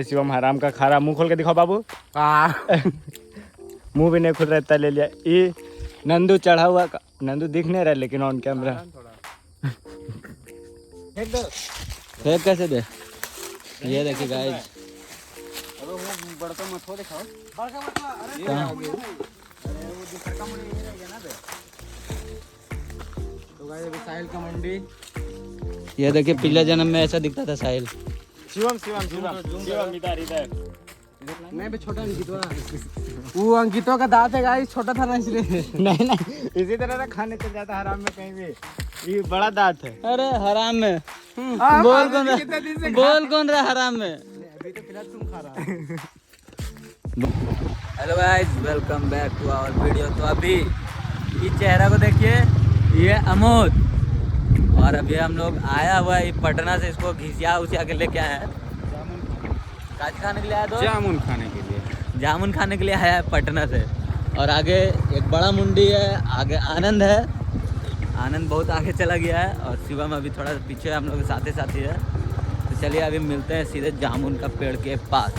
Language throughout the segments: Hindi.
शिवम हराम का खारा मुंह खोल के दिखाओ बाबू। मुंह भी नहीं खुल रहा, ले लिया। ये नंदू चढ़ा हुआ, नंदू दिख नहीं रहा लेकिन ऑन कैमरा। फेंक कैसे दे? ये देखिए गाइस, साहिल का मंडी। ये देखिए पिछले जन्म में ऐसा दिखता था साहिल। शिवम शिवम शिवम शिवम इधर इधर। मैं भी छोटा अंकितवा, वो अंकितवा का दांत है गाइस, छोटा था ना इसलिए। नहीं नहीं, इसी तरह ना खाने चल जाता हराम में कहीं भी। ये बड़ा दांत है। अरे हराम में बोल कौन रहा, बोल कौन रहा हराम में? अभी तो फिलहाल तुम खा रहा है। Hello guys, welcome back to our video. तो अभी इस चेहरा को देखिए, ये अमोद। और अभी हम लोग आया हुआ है पटना से, इसको घिसिया उसिया के लेके आए हैं। काज खाने के लिए आया, तो जामुन खाने के लिए, जामुन खाने के लिए आया है पटना से। और आगे एक बड़ा मुंडी है, आगे आनंद है। आनंद बहुत आगे चला गया है और शिवम अभी थोड़ा पीछे हम लोग के साथ ही है। तो चलिए अभी मिलते हैं सीधे जामुन का पेड़ के पास।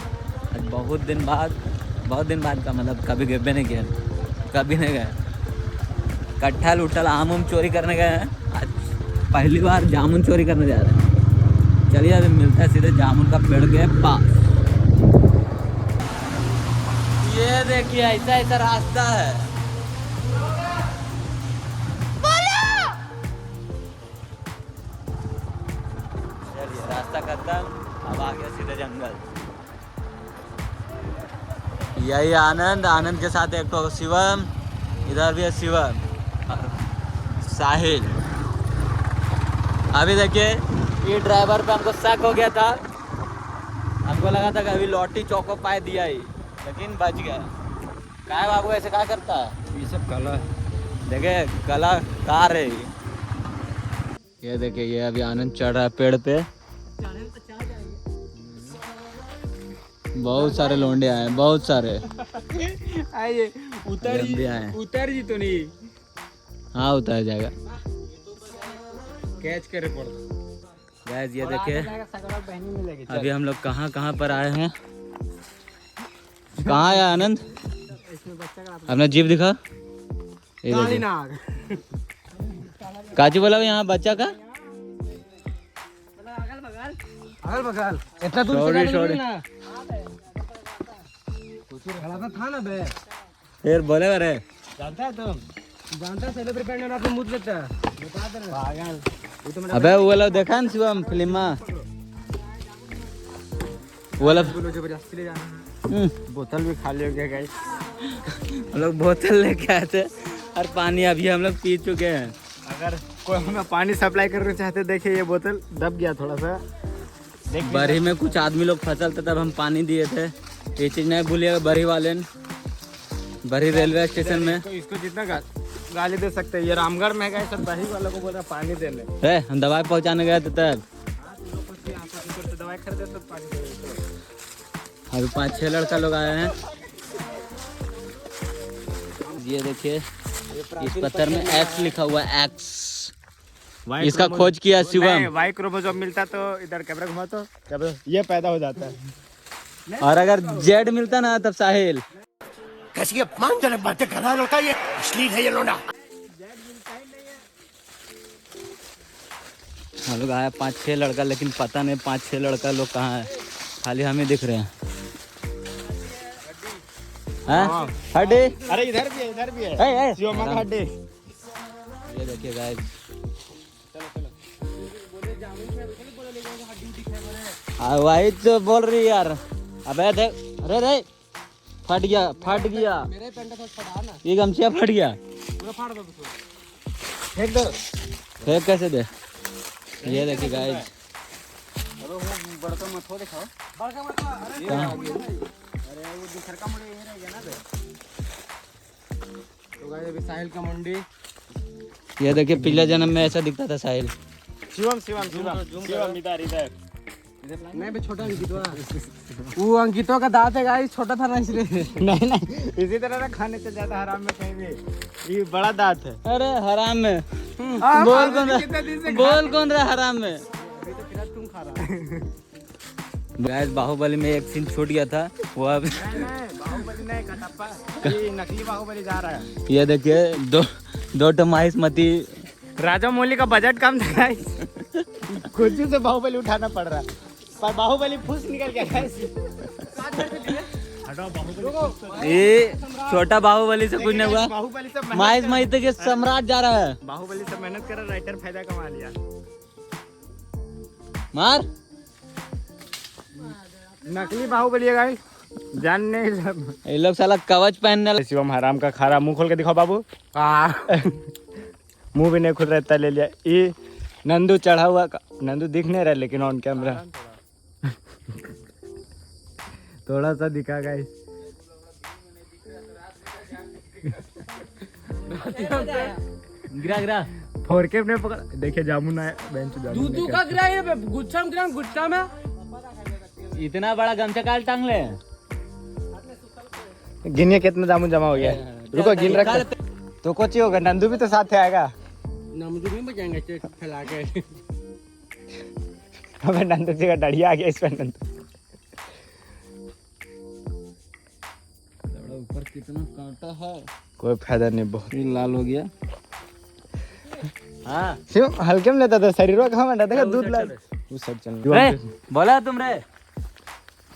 आज बहुत दिन बाद का मतलब कभी गए नहीं किया, कभी नहीं गए। कट्ठल उट्ठल आम उम चोरी करने गए हैं, आज पहली बार जामुन चोरी करने जा रहे हैं। चलिए अभी मिलता है सीधे जामुन का पेड़ के पास। ये देखिए ऐसा ऐसा रास्ता है। चलिए रास्ता खत्म, अब आ गया सीधे जंगल। यही आनंद, आनंद के साथ एक तो शिवम, इधर भी है शिवम और साहिल। अभी देखिए ये ड्राइवर पे हमको शक हो गया था, हमको लगा था कि अभी लॉटी चौको पाए दिया ही, लेकिन बच गया। क्या है बाबू, ऐसे क्या करता है? ये सब कला देखे, कलाकार है ये। देखिए ये अभी आनंद चढ़ रहा है पेड़ पे। बहुत सारे लोंडे आए, बहुत सारे आइए। उतर जी तो नहीं। हाँ उतर जाएगा, कैच करे पड़ता। गैस ये देखिए अभी हम लोग कहाँ पर आए हैं। कहाँ है आनंद? अपना जीप दिखा। काची बोला यहाँ बच्चा का अगल बगल इतना दूर था ना बे। फिर बोले अरे जानता है तुम, जानता है सेलिब्रिटी पहनने आप मुझ लेता है, बता दे पागल। अबे वो वाला देखा ना शिवम फिल्म में, वो वाला जबरदस्ती ले जाना। बोतल भी खाली हो गया गाइस। हम लोग बोतल लेके आए थे और पानी अभी हम लोग पी चुके हैं। अगर कोई हमें पानी सप्लाई करना चाहते, देखिए ये बोतल दब गया थोड़ा सा। बरही में कुछ आदमी लोग फसल थे, तब हम पानी दिए थे। ये चीज नहीं भूलिएगा बरही वाले ने, बरही रेलवे स्टेशन में। इसको जितना गाली दे सकते हैं, ये रामगढ़ में गए सब बरही वालों को बोल रहा पानी देने। हम दवाई पहुंचाने गए थे तब, दवाई खरीदे तो पानी दे। अभी 5-6 लड़का लोग आए हैं। ये देखिए इस पत्थर में एक्स लिखा हुआ है, एक्स। इसका खोज किया शिवम। वाई क्रोमोसोम मिलता तो इधर कैमरा घुमा तो ये पैदा हो जाता है। और अगर जेड मिलता ना तब साहिल। कैसी अपमानजनक बातें कर रहा है, ये अश्लील है ये लोना। हम लोग आया 5-6 लड़का, लेकिन पता नहीं 5-6 लड़का लोग कहाँ है, खाली हमें दिख रहे हैं। हड्डी, अरे इधर भी है शिवम का हड्डी। ये देखिए गाइस, वही तो बोल रही यार। अबे देख, अरे फट गया मेरे पेंट तो फटा ना, ये गमछिया फट गया पूरा, फाड़ दो उसको, फेंक दो। फेंक कैसे दे? ये देखिए गाइस, अरे वो बड़का मत हो, दिखाओ बड़का मत। अरे वो दूसरा का मुंडी यही रह गया ना बे। तो गाइस अभी साहिल का मुंडी। ये देखिए पिछले जन्म में ऐसा दिखता था साहिल। शिवम इधर। मैं भी छोटा अंकितवा, वो अंकितवा का दांत है गाइस, छोटा था ना इसलिए। नहीं नहीं, इसी तरह ना खाने चल जाता हराम में कहीं भी। ये बड़ा दांत है। अरे हराम में बोल कौन रहा हराम में? अभी तो फिलहाल तुम खा रहा है। गैस बाहुबली में एक सीन छूट गया था वो अब बाहुबली नहीं कटप्पा, ये नकली बाहुबली जा रहा है। ये देखिए दो टमाइस मती राजा मौली का बजट कम था गाइस, खुद से बाहुबली उठाना पड़ रहा है, पर बाहुबली फुस निकल गया गाइस। ये छोटा बाहुबली से कुछ नहीं हुआ, बाहुबली सब माइस महित के सम्राट जा रहा है। बाहुबली सब मेहनत कर रहा, राइटर फायदा कमा लिया। मार नकली बाहुबली है गाइस, जानने सब ये लोग साला कवच पहनने शिवम हराम का खारा मुंह खोल के दिखाओ बाबू। मुंह भी नहीं खुल रहता, ले लिया। ये नंदू चढ़ा हुआ, नंदू दिख नहीं रहा लेकिन ऑन कैमरा थोड़ा सा दिखा गाइस। गिरा 4K ने पकड़, देखिए जामुन आया बेंच जामुन। दूध का गिरा ये गुच्छा में इतना बड़ा गमछा काल टांग ले। गिनिए कितना जामुन जमा हो गया। रुको गिन रख तो कुछ ही होगा, नंदू भी तो साथ आएगा। नमदू नहीं बचाएंगे फैला के। हमें नंदू जी का डढ़िया आ गया इस पर। नंदू ऊपर कितना कांटा है, कोई फायदा नहीं, बहुत ये लाल हो गया। हाँ क्यों हल्के में लेता था, शरीर कहाँ में देखा दूध लाल उस साइड चल। बोला तुम रे,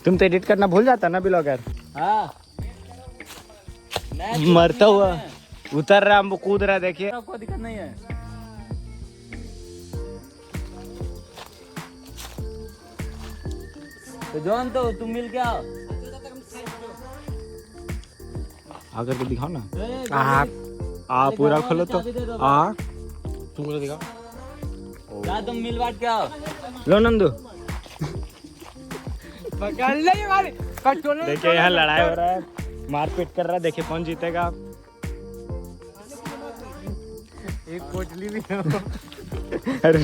तुम तो एडिट करना भूल जाता ना ब्लॉगर। हाँ मरता हुआ उतर रहा, हम कूद रहा, देखिए कोई दिक्कत नहीं है। तो जॉन तो तुम मिल के आओ, आकर के दिखाओ ना। ए, आ पूरा खोलो तो आ तुमको दिखाओ। जा तुम मिल बांट के आओ। लो नंदू, पकड़ ले ये वाली कटोरे। देखिए यहाँ लड़ाई हो रहा है, मारपीट कर रहा है, देखिए कौन जीतेगा। एक पोटली भी है। अरे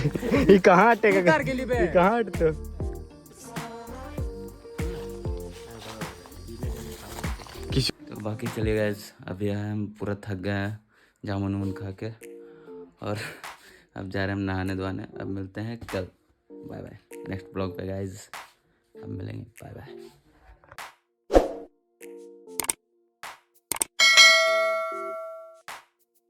ये कहाँ हटेगा, ये कहाँ हटते। तो बाकी चलिए गाइस, अभी हम पूरा थक गए हैं जामुन वामुन खा के, और अब जा रहे हैं हम नहाने धोने। अब मिलते हैं कल, बाय बाय नेक्स्ट ब्लॉग पे गाइस, अब मिलेंगे, बाय बाय।